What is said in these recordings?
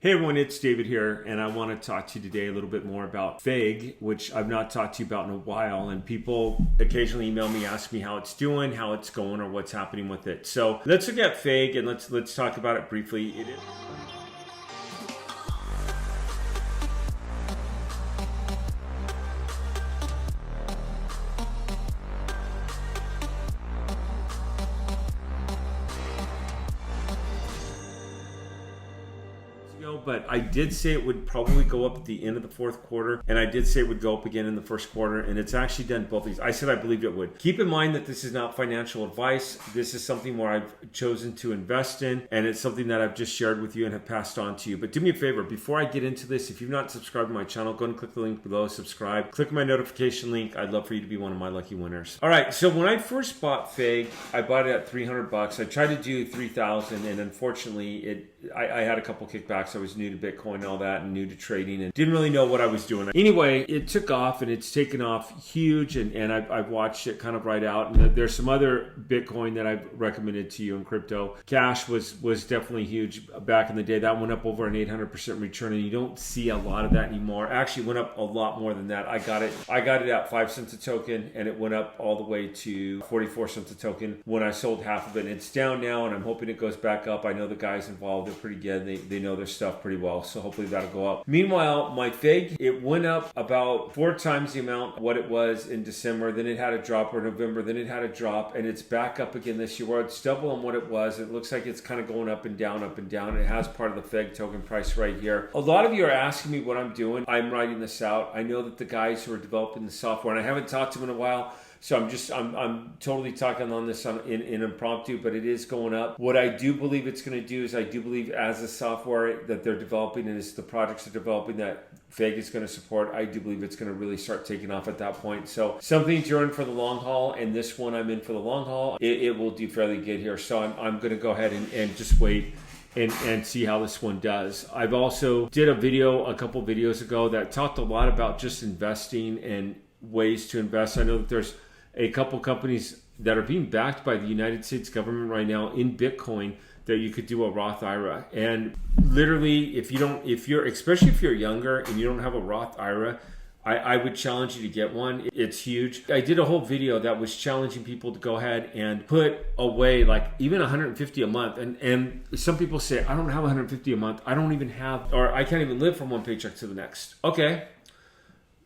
Hey everyone, it's David here, and I want to talk to you today a little bit more about FAG, which I've not talked to you about in a while, and people occasionally email me, ask me how it's doing, how it's going, or what's happening with it. So let's look at FAG and let's talk about it briefly. It is but I did say it would probably go up at the end of the fourth quarter, and I did say it would go up again in the first quarter, and it's actually done both these. I said I believed it would. Keep in mind that this is not financial advice. This is something where I've chosen to invest in, and it's something that I've just shared with you and have passed on to you. But do me a favor, before I get into this, if you've not subscribed to my channel, go and click the link below, subscribe, click my notification link. I'd love for you to be one of my lucky winners. All right, so when I first bought FAG, I bought it at 300 bucks. I tried to do 3,000, and unfortunately, I had a couple kickbacks. I was new to Bitcoin and all that, and new to trading, and didn't really know what I was doing. Anyway, it took off, and it's taken off huge, and I've watched it kind of ride out. And there's some other Bitcoin that I've recommended to you in crypto. Cash was definitely huge back in the day. That went up over an 800% return, and you don't see a lot of that anymore. Actually, it went up a lot more than that. I got it at 5 cents a token, and it went up all the way to 44 cents a token when I sold half of it. And it's down now, and I'm hoping it goes back up. I know the guys involved are pretty good. They know their stuff pretty well, so hopefully that'll go up. Meanwhile, my FAG, it went up about 4 times the amount of what it was in December. Then it had a drop in November. Then it had a drop, and it's back up again this year where it's double on what it was. It looks like it's kind of going up and down, up and down. It has part of the FAG token price right here. A lot of you are asking me what I'm doing. I'm writing this out. I know that the guys who are developing the software, and I haven't talked to them in a while, so I'm totally talking on this in impromptu, but it is going up. What I do believe it's going to do is I do believe as the software that they're developing and as the projects are developing that FAG is going to support, I do believe it's going to really start taking off at that point. So some things you're in for the long haul, and this one I'm in for the long haul. It will do fairly good here. So I'm going to go ahead and just wait and see how this one does. I've also did a couple videos ago that talked a lot about just investing and ways to invest. I know that there's a couple companies that are being backed by the United States government right now in Bitcoin that you could do a Roth IRA. And literally, especially if you're younger and you don't have a Roth IRA, I would challenge you to get one. It's huge. I did a whole video that was challenging people to go ahead and put away like even $150 a month. And some people say, I don't have $150 a month. I don't even have, or I can't even live from one paycheck to the next. Okay.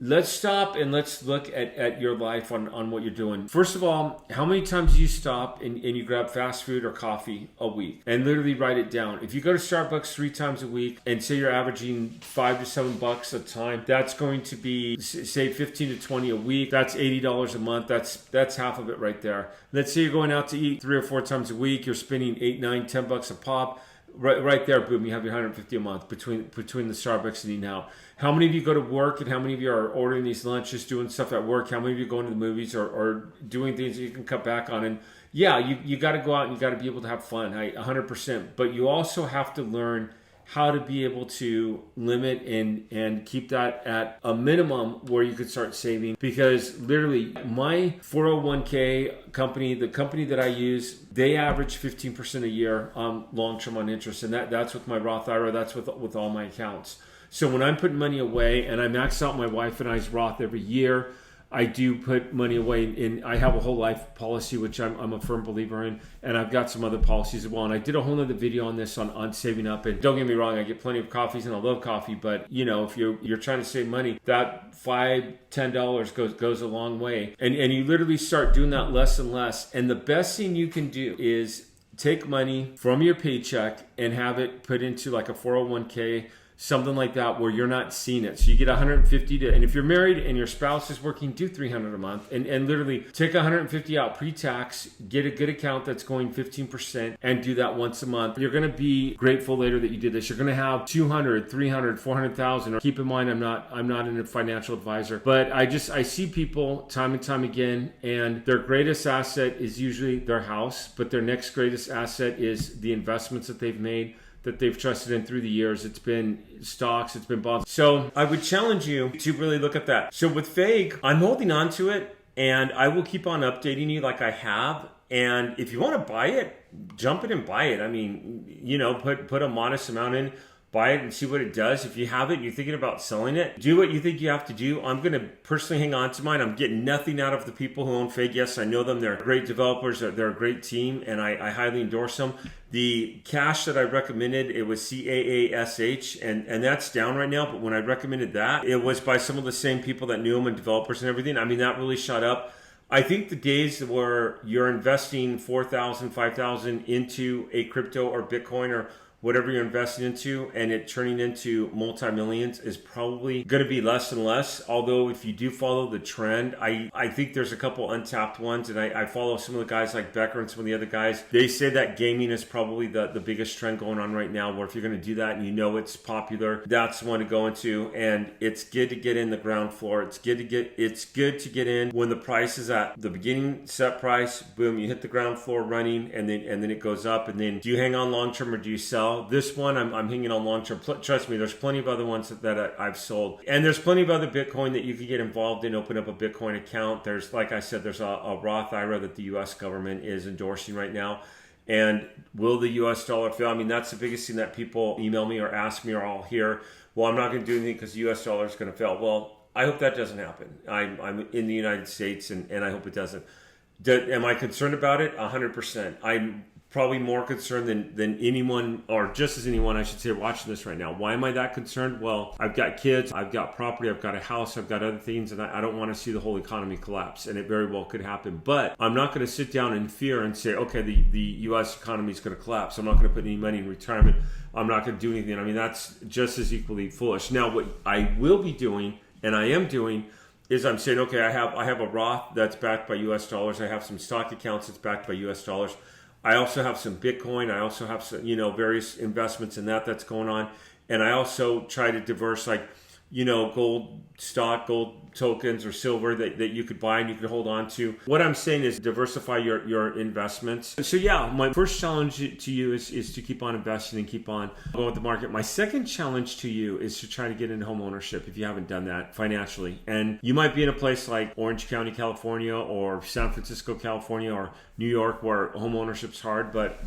Let's stop and let's look at your life on what you're doing. First of all, how many times do you stop and you grab fast food or coffee a week? And literally write it down. If you go to Starbucks 3 times a week and say you're averaging $5 to $7 a time, that's going to be, say, 15 to 20 a week. That's $80 a month. That's half of it right there. Let's say you're going out to eat 3 or 4 times a week. You're spending $8, $9, $10 a pop. Right there, boom, you have your $150 a month between the Starbucks and eating out. How many of you go to work and how many of you are ordering these lunches, doing stuff at work? How many of you go into the movies or doing things that you can cut back on? And yeah, you got to go out and you got to be able to have fun, 100%. But you also have to learn how to be able to limit and keep that at a minimum where you could start saving. Because literally my 401k company, the company that I use, they average 15% a year long-term on interest. And that's with my Roth IRA, that's with all my accounts. So when I'm putting money away and I max out my wife and I's Roth every year, I do put money away in. I have a whole life policy, which I'm a firm believer in, and I've got some other policies as well. And I did a whole other video on this on saving up. And don't get me wrong, I get plenty of coffees and I love coffee, but if you're trying to save money, that $5, $10 goes a long way. And you literally start doing that less and less. And the best thing you can do is take money from your paycheck and have it put into like a 401k, something like that, where you're not seeing it. So you get 150 and if you're married and your spouse is working, do 300 a month and literally take 150 out pre-tax, get a good account that's going 15% and do that once a month. You're going to be grateful later that you did this. You're going to have 200, 300, 400,000. Keep in mind, I'm not a financial advisor, but I see people time and time again, and their greatest asset is usually their house, but their next greatest asset is the investments that they've made, that they've trusted in through the years. It's been stocks, it's been bonds. So I would challenge you to really look at that. So with FAG, I'm holding on to it and I will keep on updating you like I have. And if you want to buy it, jump in and buy it. I mean, put a modest amount in. buy it and see what it does. If you have it and you're thinking about selling it, do what you think you have to do. I'm going to personally hang on to mine. I'm getting nothing out of the people who own Fig. Yes, I know them. They're great developers. They're a great team, and I highly endorse them. The cash that I recommended, it was CAASH, and that's down right now. But when I recommended that, it was by some of the same people that knew them and developers and everything. I mean, that really shot up. I think the days where you're investing $4,000, $5,000 into a crypto or Bitcoin or whatever you're investing into and it turning into multi-millions is probably going to be less and less. Although if you do follow the trend, I think there's a couple untapped ones, and I follow some of the guys like Becker and some of the other guys. They say that gaming is probably the biggest trend going on right now, where if you're going to do that and you know it's popular, that's one to go into. And it's good to get in the ground floor. It's good to get in when the price is at the beginning set price. Boom, you hit the ground floor running, and then it goes up. And then do you hang on long term or do you sell? This one, I'm hanging on long term. Trust me, there's plenty of other ones that I've sold. And there's plenty of other Bitcoin that you could get involved in, open up a Bitcoin account. There's, like I said, there's a Roth IRA that the U.S. government is endorsing right now. And will the U.S. dollar fail? I mean, that's the biggest thing that people email me or ask me or I'll hear. Well, I'm not going to do anything because the U.S. dollar is going to fail. Well, I hope that doesn't happen. I'm in the United States, and I hope it doesn't. Am I concerned about it? 100%. I'm probably more concerned than anyone, or just as anyone, I should say, watching this right now. Why am I that concerned? Well, I've got kids, I've got property, I've got a house, I've got other things, and I don't want to see the whole economy collapse, and it very well could happen. But I'm not going to sit down in fear and say, okay, the U.S. economy is going to collapse. I'm not going to put any money in retirement. I'm not going to do anything. I mean, that's just as equally foolish. Now, what I will be doing, and I am doing, is I'm saying, okay, I have a Roth that's backed by U.S. dollars. I have some stock accounts that's backed by U.S. dollars. I also have some Bitcoin. I also have some, various investments in that's going on. And I also try to diverse, like, gold stock, gold tokens or silver that you could buy and you could hold on to. What I'm saying is diversify your investments. So yeah, my first challenge to you is to keep on investing and keep on going with the market. My second challenge to you is to try to get into home ownership if you haven't done that financially. And you might be in a place like Orange County, California, or San Francisco, California, or New York, where home ownership's hard, but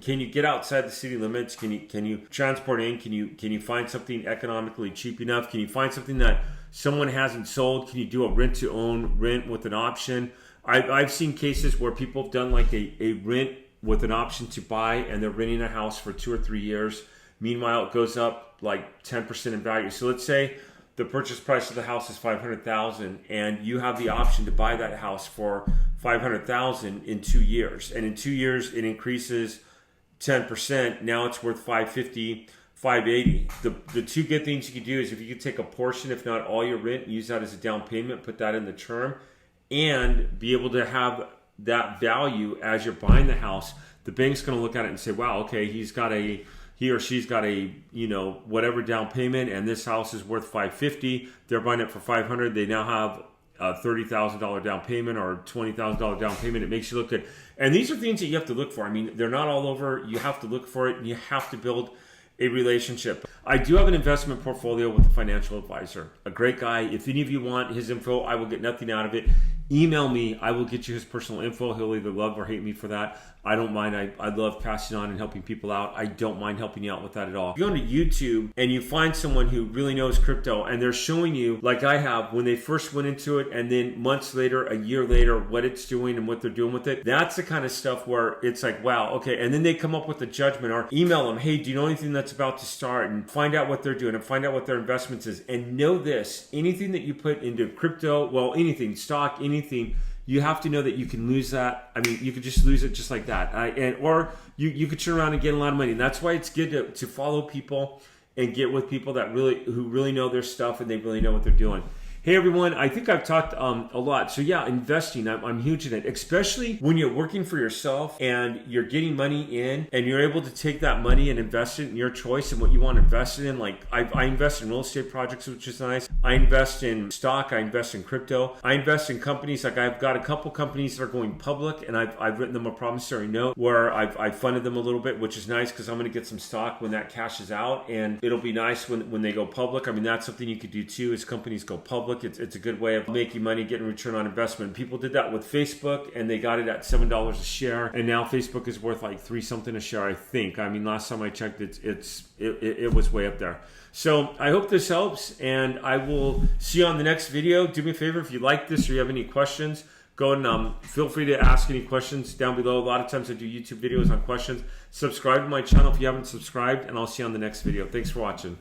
can you get outside the city limits? Can you transport in? Can you find something economically cheap enough? Can you find something that someone hasn't sold? Can you do a rent to own, rent with an option? I've seen cases where people have done like a rent with an option to buy, and they're renting a house for 2 or 3 years. Meanwhile, it goes up like 10% in value. So let's say the purchase price of the house is $500,000, and you have the option to buy that house for $500,000 in 2 years. And in 2 years, it increases 10%. Now it's worth $550,000. $580,000. The two good things you could do is if you could take a portion, if not all your rent, use that as a down payment, put that in the term, and be able to have that value as you're buying the house. The bank's going to look at it and say, wow, okay, he or she's got a whatever down payment, and this house is worth $550,000. They're buying it for $500,000. They now have a $30,000 down payment or $20,000 down payment. It makes you look good. And these are things that you have to look for. I mean, they're not all over. You have to look for it, and you have to build a relationship. I do have an investment portfolio with a financial advisor, a great guy. If any of you want his info, I will get nothing out of it. Email me. I will get you his personal info. He'll either love or hate me for that. I don't mind. I love passing on and helping people out. I don't mind helping you out with that at all. If you go to YouTube and you find someone who really knows crypto and they're showing you, like I have, when they first went into it, and then months later, a year later, what it's doing and what they're doing with it, that's the kind of stuff where it's like, wow, okay. And then they come up with a judgment, or email them, hey, do you know anything that's about to start? And find out what they're doing and find out what their investments is. And know this, anything that you put into crypto, well, anything, stock, anything, you have to know that you can lose that. I mean, you could just lose it just like that. Or you could turn around and get a lot of money. And that's why it's good to follow people and get with people who really know their stuff and they really know what they're doing. Hey everyone, I think I've talked a lot. So yeah, investing, I'm huge in it, especially when you're working for yourself and you're getting money in and you're able to take that money and invest it in your choice and what you want to invest it in. Like I invest in real estate projects, which is nice. I invest in stock, I invest in crypto. I invest in companies. Like I've got a couple companies that are going public, and I've written them a promissory note where I've funded them a little bit, which is nice because I'm going to get some stock when that cash is out, and it'll be nice when they go public. I mean, that's something you could do too, as companies go public. public, it's a good way of making money, getting return on investment. People did that with Facebook, and they got it at $7 a share, and now Facebook is worth like 3 something a share, I think. I mean, last time I checked, it was way up there. So I hope this helps, and I will see you on the next video. Do me a favor, if you like this or you have any questions, go and feel free to ask any questions down below. A lot of times I do YouTube videos on questions. Subscribe to my channel if you haven't subscribed, and I'll see you on the next video. Thanks for watching.